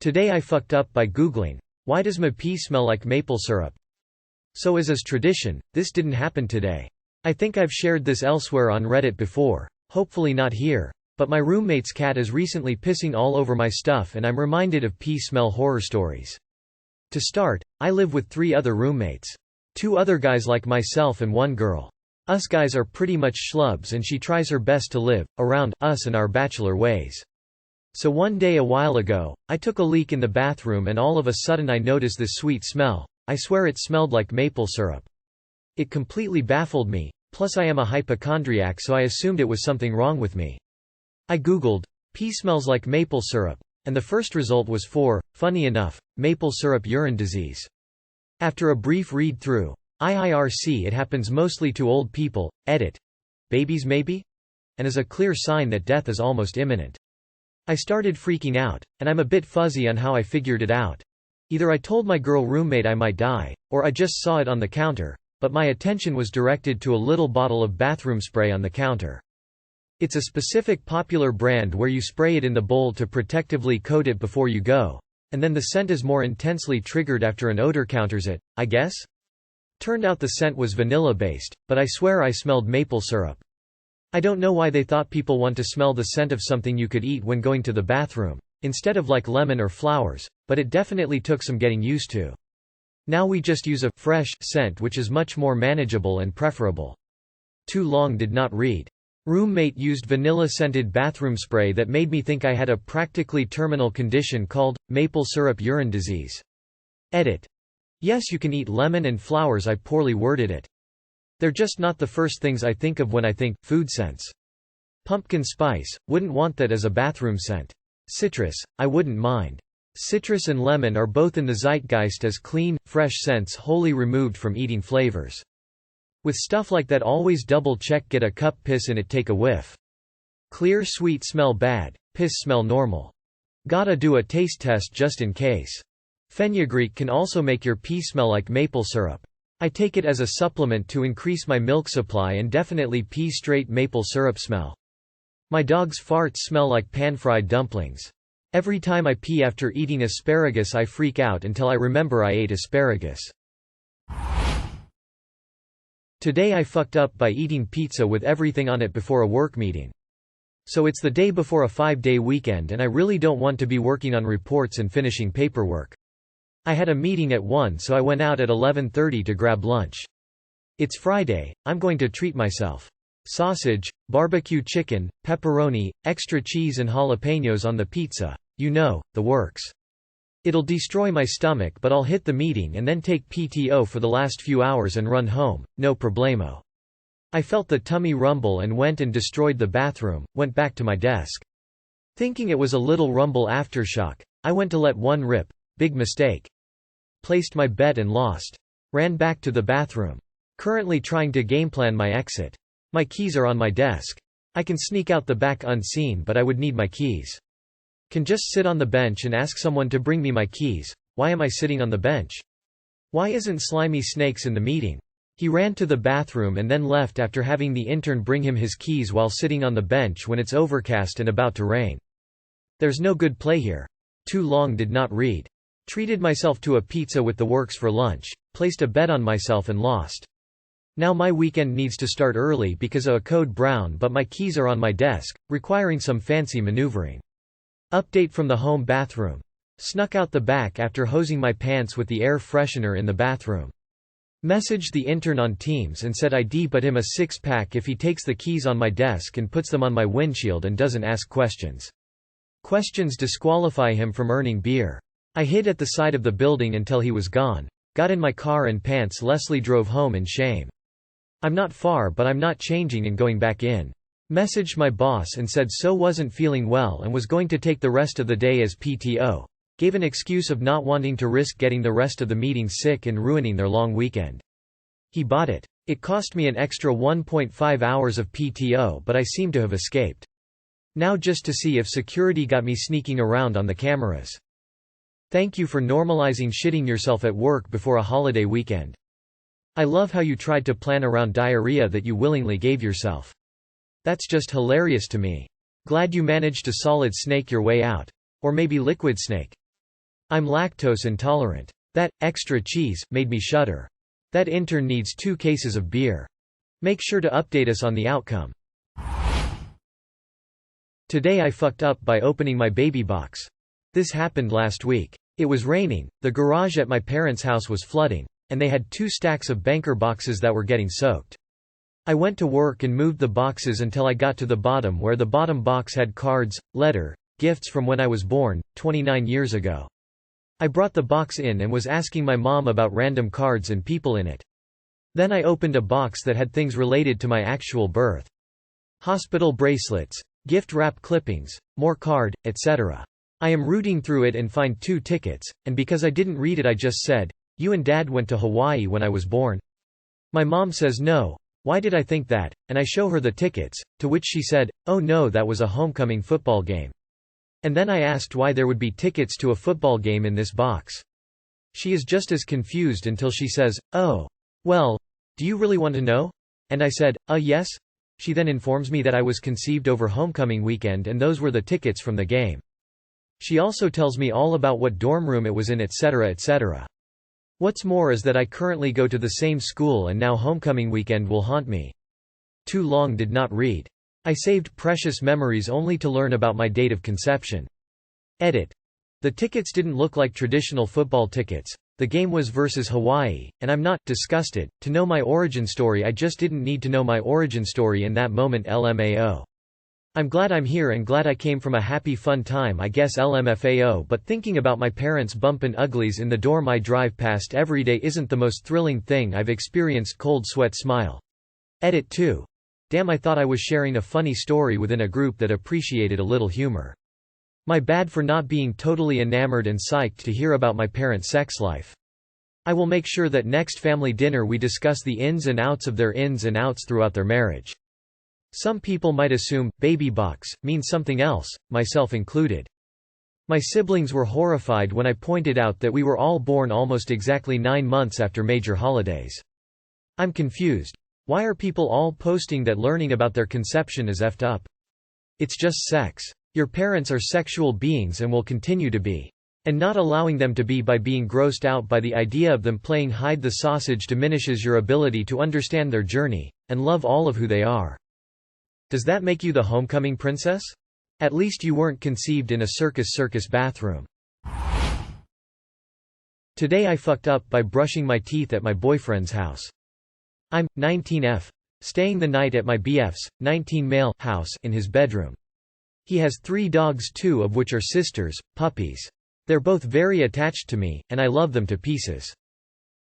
Today I fucked up by googling, why does my pee smell like maple syrup? So as is tradition, this didn't happen today. I think I've shared this elsewhere on Reddit before, hopefully not here, but my roommate's cat is recently pissing all over my stuff and I'm reminded of pee smell horror stories. To start, I live with 3 other roommates. 2 other guys like myself and 1 girl. Us guys are pretty much schlubs and she tries her best to live around us and our bachelor ways. So one day a while ago, I took a leak in the bathroom and all of a sudden I noticed this sweet smell. I swear it smelled like maple syrup. It completely baffled me, plus I am a hypochondriac so I assumed it was something wrong with me. I googled, pee smells like maple syrup, and the first result was for, funny enough, maple syrup urine disease. After a brief read-through, IIRC it happens mostly to old people, edit. Babies maybe? And is a clear sign that death is almost imminent. I started freaking out, and I'm a bit fuzzy on how I figured it out. Either I told my girl roommate I might die, or I just saw it on the counter, but my attention was directed to a little bottle of bathroom spray on the counter. It's a specific popular brand where you spray it in the bowl to protectively coat it before you go, and then the scent is more intensely triggered after an odor counters it, I guess? Turned out the scent was vanilla-based, but I swear I smelled maple syrup. I don't know why they thought people want to smell the scent of something you could eat when going to the bathroom, instead of like lemon or flowers, but it definitely took some getting used to. Now we just use a fresh scent which is much more manageable and preferable. Too long did not read. Roommate used vanilla-scented bathroom spray that made me think I had a practically terminal condition called maple syrup urine disease. Edit. Yes, you can eat lemon and flowers. I poorly worded it. They're just not the first things I think of when I think food scents. Pumpkin spice, wouldn't want that as a bathroom scent. Citrus, I wouldn't mind. Citrus and lemon are both in the zeitgeist as clean, fresh scents wholly removed from eating flavors. With stuff like that always double check, get a cup, piss in it, take a whiff. Clear sweet smell bad, piss smell normal. Gotta do a taste test just in case. Fenugreek can also make your pee smell like maple syrup. I take it as a supplement to increase my milk supply and definitely pee straight maple syrup smell. My dog's farts smell like pan-fried dumplings. Every time I pee after eating asparagus I freak out until I remember I ate asparagus. Today I fucked up by eating pizza with everything on it before a work meeting. So it's the day before a 5-day weekend and I really don't want to be working on reports and finishing paperwork. I had a meeting at 1 so I went out at 11:30 to grab lunch. It's Friday, I'm going to treat myself. Sausage, barbecue chicken, pepperoni, extra cheese and jalapenos on the pizza. You know, the works. It'll destroy my stomach but I'll hit the meeting and then take PTO for the last few hours and run home, no problemo. I felt the tummy rumble and went and destroyed the bathroom, went back to my desk. Thinking it was a little rumble aftershock, I went to let one rip. Big mistake. Placed my bet and lost. Ran back to the bathroom. Currently trying to gameplan my exit. My keys are on my desk. I can sneak out the back unseen but I would need my keys. Can just sit on the bench and ask someone to bring me my keys. Why am I sitting on the bench? Why isn't Slimy Snakes in the meeting? He ran to the bathroom and then left after having the intern bring him his keys while sitting on the bench when it's overcast and about to rain. There's no good play here. Too long did not read. Treated myself to a pizza with the works for lunch, placed a bet on myself and lost. Now my weekend needs to start early because of a code brown but my keys are on my desk, requiring some fancy maneuvering. Update from the home bathroom. Snuck out the back after hosing my pants with the air freshener in the bathroom. Messaged the intern on Teams and said I'd but him a 6-pack if he takes the keys on my desk and puts them on my windshield and doesn't ask questions. Questions disqualify him from earning beer. I hid at the side of the building until he was gone. Got in my car and pants. Leslie drove home in shame. I'm not far but I'm not changing and going back in. Messaged my boss and said so wasn't feeling well and was going to take the rest of the day as PTO. Gave an excuse of not wanting to risk getting the rest of the meeting sick and ruining their long weekend. He bought it. It cost me an extra 1.5 hours of PTO but I seem to have escaped. Now just to see if security got me sneaking around on the cameras. Thank you for normalizing shitting yourself at work before a holiday weekend. I love how you tried to plan around diarrhea that you willingly gave yourself. That's just hilarious to me. Glad you managed to solid snake your way out. Or maybe liquid snake. I'm lactose intolerant. That extra cheese made me shudder. That intern needs 2 cases of beer. Make sure to update us on the outcome. Today I fucked up by opening my baby box. This happened last week. It was raining, the garage at my parents' house was flooding, and they had 2 stacks of banker boxes that were getting soaked. I went to work and moved the boxes until I got to the bottom where the bottom box had cards, gifts from when I was born, 29 years ago. I brought the box in and was asking my mom about random cards and people in it. Then I opened a box that had things related to my actual birth. Hospital bracelets, gift wrap clippings, more card, etc. I am rooting through it and find 2 tickets, and because I didn't read it I just said, "You and Dad went to Hawaii when I was born?" My mom says no. Why did I think that? And I show her the tickets, to which she said, "Oh no, that was a homecoming football game." And then I asked why there would be tickets to a football game in this box. She is just as confused until she says, "Oh. Well, do you really want to know?" And I said, yes." She then informs me that I was conceived over homecoming weekend and those were the tickets from the game. She also tells me all about what dorm room it was in, etc., etc. What's more is that I currently go to the same school and now homecoming weekend will haunt me. Too long did not read. I saved precious memories only to learn about my date of conception. Edit. The tickets didn't look like traditional football tickets. The game was versus Hawaii, and I'm not disgusted to know my origin story. I just didn't need to know my origin story in that moment. LMAO. I'm glad I'm here and glad I came from a happy fun time, I guess. LMFAO. But thinking about my parents' bumpin' uglies in the dorm I drive past every day isn't the most thrilling thing I've experienced. Cold sweat smile. Edit 2. Damn, I thought I was sharing a funny story within a group that appreciated a little humor. My bad for not being totally enamored and psyched to hear about my parents' sex life. I will make sure that next family dinner we discuss the ins and outs of their ins and outs throughout their marriage. Some people might assume baby box means something else, myself included. My siblings were horrified when I pointed out that we were all born almost exactly 9 months after major holidays. I'm confused. Why are people all posting that learning about their conception is effed up? It's just sex. Your parents are sexual beings and will continue to be. And not allowing them to be by being grossed out by the idea of them playing hide the sausage diminishes your ability to understand their journey, and love all of who they are. Does that make you the homecoming princess? At least you weren't conceived in a circus bathroom. Today I fucked up by brushing my teeth at my boyfriend's house. I'm 19F, staying the night at my BF's 19 male house in his bedroom. He has 3 dogs, 2 of which are sisters, puppies. They're both very attached to me, and I love them to pieces.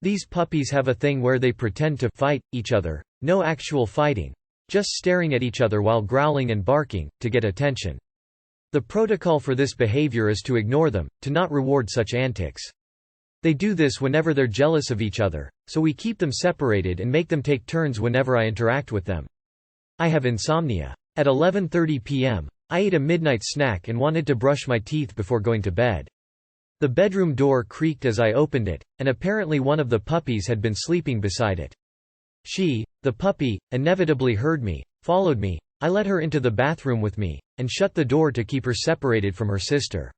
These puppies have a thing where they pretend to fight each other, no actual fighting, just staring at each other while growling and barking, to get attention. The protocol for this behavior is to ignore them, to not reward such antics. They do this whenever they're jealous of each other, so we keep them separated and make them take turns whenever I interact with them. I have insomnia. At 11:30 p.m., I ate a midnight snack and wanted to brush my teeth before going to bed. The bedroom door creaked as I opened it, and apparently one of the puppies had been sleeping beside it. She, the puppy, inevitably heard me, followed me. I let her into the bathroom with me, and shut the door to keep her separated from her sister.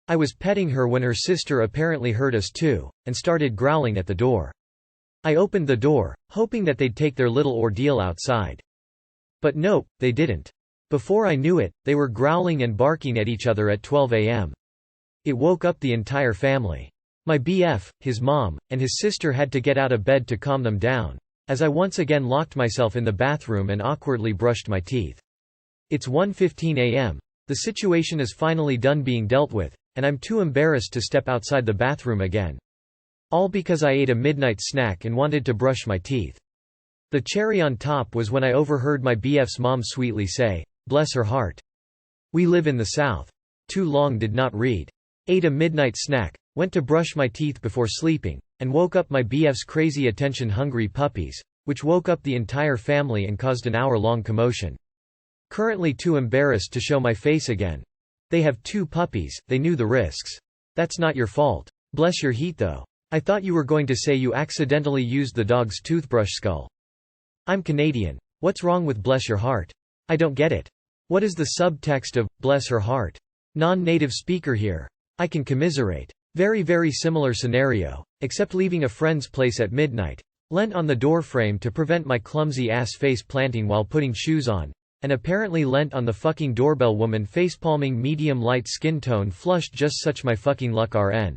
I was petting her when her sister apparently heard us too, and started growling at the door. I opened the door, hoping that they'd take their little ordeal outside. But nope, they didn't. Before I knew it, they were growling and barking at each other at 12 a.m. It woke up the entire family. My BF, his mom, and his sister had to get out of bed to calm them down, as I once again locked myself in the bathroom and awkwardly brushed my teeth. It's 1:15 a.m. The situation is finally done being dealt with, and I'm too embarrassed to step outside the bathroom again. All because I ate a midnight snack and wanted to brush my teeth. The cherry on top was when I overheard my BF's mom sweetly say, "Bless her heart. We live in the South." Too long did not read. Ate a midnight snack, went to brush my teeth before sleeping, and woke up my BF's crazy attention-hungry puppies, which woke up the entire family and caused an hour-long commotion. Currently too embarrassed to show my face again. They have 2 puppies, they knew the risks. That's not your fault. Bless your heat though. I thought you were going to say you accidentally used the dog's toothbrush skull. I'm Canadian. What's wrong with bless your heart? I don't get it. What is the subtext of bless her heart? Non-native speaker here. I can commiserate. Very similar scenario, except leaving a friend's place at midnight. Lent on the doorframe to prevent my clumsy ass face planting while putting shoes on. And apparently lent on the fucking doorbell woman facepalming medium light skin tone flushed just such my fucking luck RN.